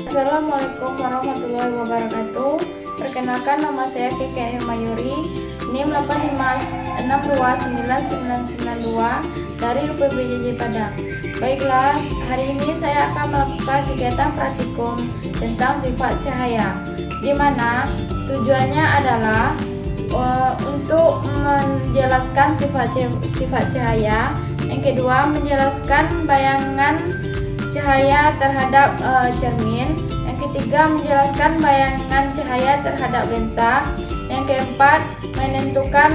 Assalamualaikum warahmatullahi wabarakatuh. Perkenalkan, nama saya Keke Mayuri, NIM 856299992 dari UPBJJ Padang. Baiklah, hari ini saya akan melakukan kegiatan praktikum tentang sifat cahaya, di mana tujuannya adalah untuk menjelaskan sifat cahaya. Yang kedua, menjelaskan bayangan cahaya terhadap cermin. Yang ketiga, menjelaskan bayangan cahaya terhadap lensa. Yang keempat, menentukan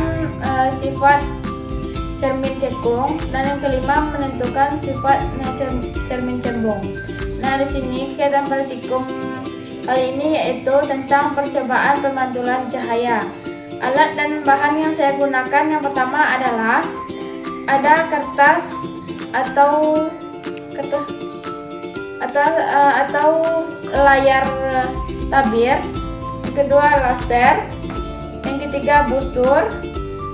sifat cermin cekung. Dan yang kelima, menentukan sifat cermin cembung. Nah, di sini kegiatan praktikum kali ini yaitu tentang percobaan pemantulan cahaya. Alat dan bahan yang saya gunakan yang pertama adalah ada kertas atau layar tabir, yang kedua laser, yang ketiga busur,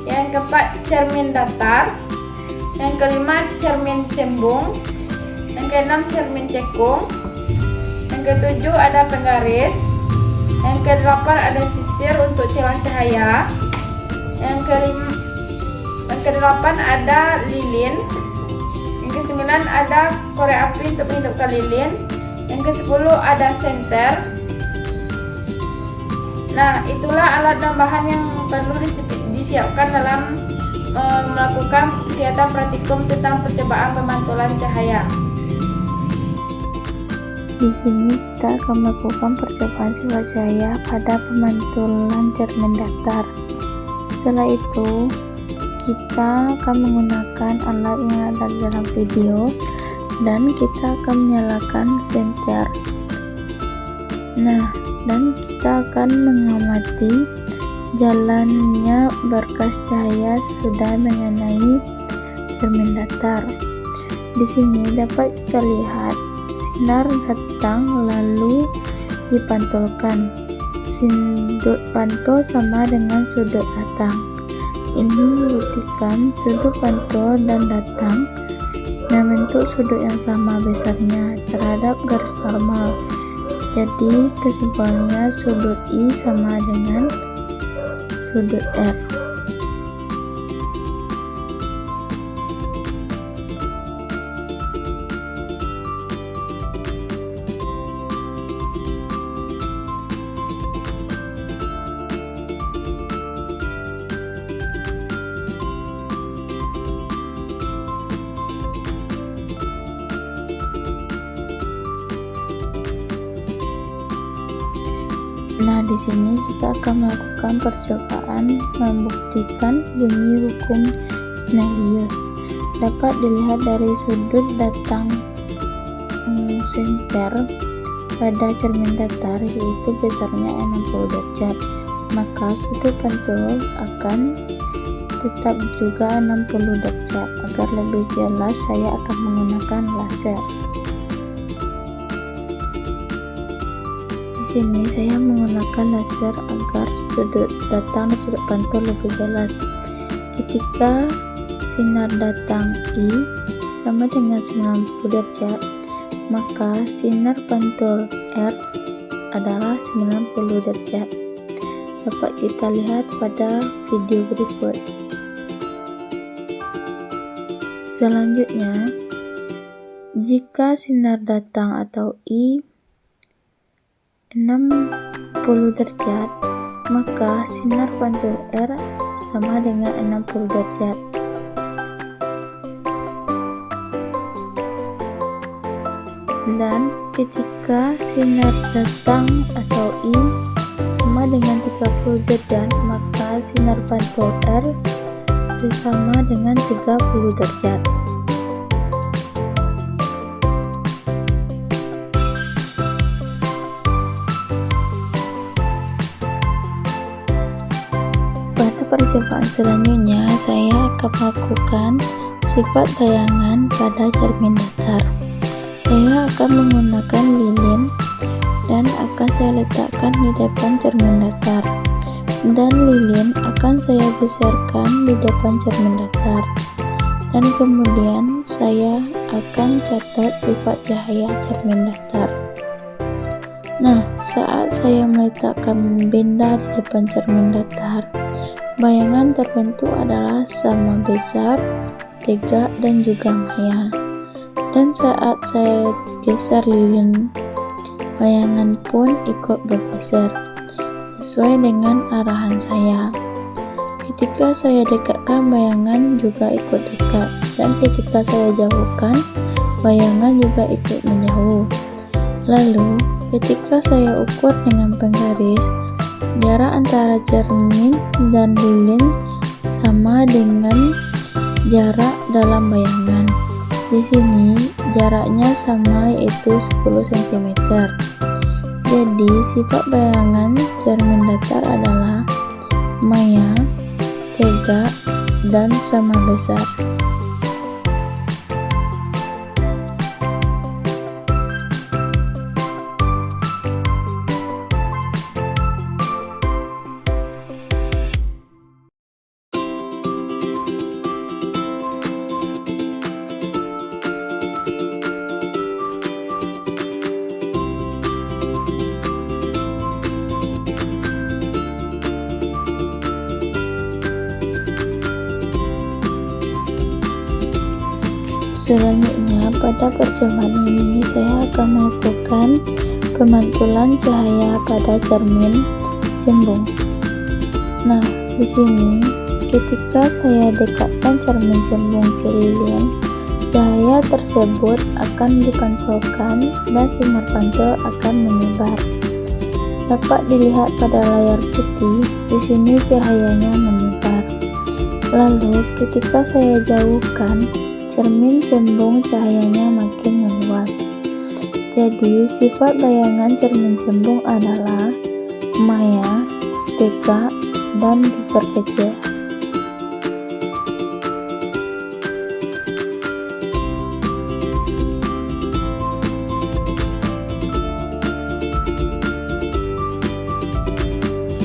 yang keempat cermin datar, yang kelima cermin cembung, yang keenam cermin cekung, yang ketujuh ada penggaris, yang kedelapan ada sisir untuk celah cahaya, yang kedelapan ada lilin, yang ke-9 ada korek api untuk menghidupkan lilin, yang ke-10 ada senter. Nah, itulah alat dan bahan yang perlu disiapkan dalam melakukan kegiatan praktikum tentang percobaan pemantulan cahaya. Di sini kita akan melakukan percobaan sifat cahaya pada pemantulan cermin datar. Setelah itu, kita akan menggunakan alat yang ada dalam video dan kita akan menyalakan senter. Nah, dan kita akan mengamati jalannya berkas cahaya sesudah mengenai cermin datar. Di sini dapat kita lihat sinar datang lalu dipantulkan. Sudut pantul sama dengan sudut datang. Ini membuktikan sudut pantul dan datang membentuk sudut yang sama besarnya terhadap garis normal. Jadi kesimpulannya sudut I sama dengan sudut R. Nah, di sini kita akan melakukan percobaan membuktikan bunyi hukum Snellius. Dapat dilihat dari sudut datang senter pada cermin datar, yaitu besarnya 60 derajat. Maka sudut pantul akan tetap juga 60 derajat. Agar lebih jelas, saya akan menggunakan laser. Di sini saya menggunakan laser agar sudut datang dan sudut pantul lebih jelas. Ketika sinar datang I sama dengan 90 derajat, maka sinar pantul R adalah 90 derajat. Dapat kita lihat pada video berikut. Selanjutnya, jika sinar datang atau I 60 derajat, maka sinar pantul R sama dengan 60 derajat. Dan ketika sinar datang atau I sama dengan 30 derajat, maka sinar pantul R sama dengan 30 derajat. Pada percobaan selanjutnya, saya akan melakukan sifat bayangan pada cermin datar. Saya akan menggunakan lilin dan akan saya letakkan di depan cermin datar. Dan lilin akan saya geserkan di depan cermin datar. Dan kemudian saya akan catat sifat cahaya cermin datar. Nah, saat saya meletakkan benda di depan cermin datar, bayangan terbentuk adalah sama besar, tegak, dan juga maya. Dan saat saya geser lilin, bayangan pun ikut bergeser sesuai dengan arahan saya. Ketika saya dekatkan, bayangan juga ikut dekat, dan ketika saya jauhkan, bayangan juga ikut menjauh. Lalu, ketika saya ukur dengan penggaris, jarak antara cermin dan lilin sama dengan jarak dalam bayangan. Di sini jaraknya sama, yaitu 10 cm. Jadi sifat bayangan cermin datar adalah maya, tegak, dan sama besar. Selanjutnya, pada percobaan ini saya akan melakukan pemantulan cahaya pada cermin cembung. Nah, di sini ketika saya dekatkan cermin cembung ke lilin, cahaya tersebut akan dipantulkan dan sinar pantul akan menyebar. Dapat dilihat pada layar putih, di sini cahayanya menyebar. Lalu, ketika saya jauhkan, cermin cembung cahayanya makin meluas. Jadi, sifat bayangan cermin cembung adalah maya, tegak, dan diperkecil.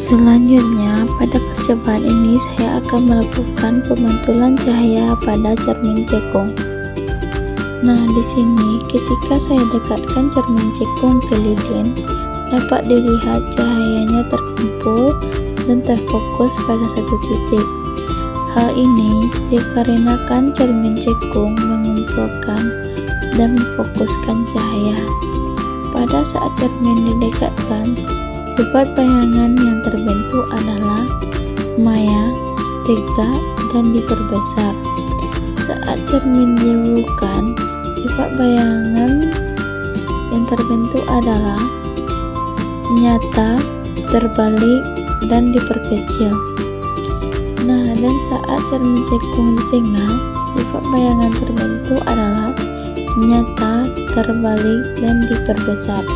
Selanjutnya, pada percobaan ini saya akan melakukan pemantulan cahaya pada cermin cekung. Nah, di sini ketika saya dekatkan cermin cekung ke lilin, dapat dilihat cahayanya terkumpul dan terfokus pada satu titik. Hal ini dikarenakan cermin cekung mengumpulkan dan memfokuskan cahaya. Pada saat cermin didekatkan, sifat bayangan yang terbentuk adalah maya, tegak, dan diperbesar. Saat cermin dijauhkan, sifat bayangan yang terbentuk adalah nyata, terbalik, dan diperkecil. Nah, dan saat cermin cekung di tengah, sifat bayangan terbentuk adalah nyata, terbalik, dan diperbesar.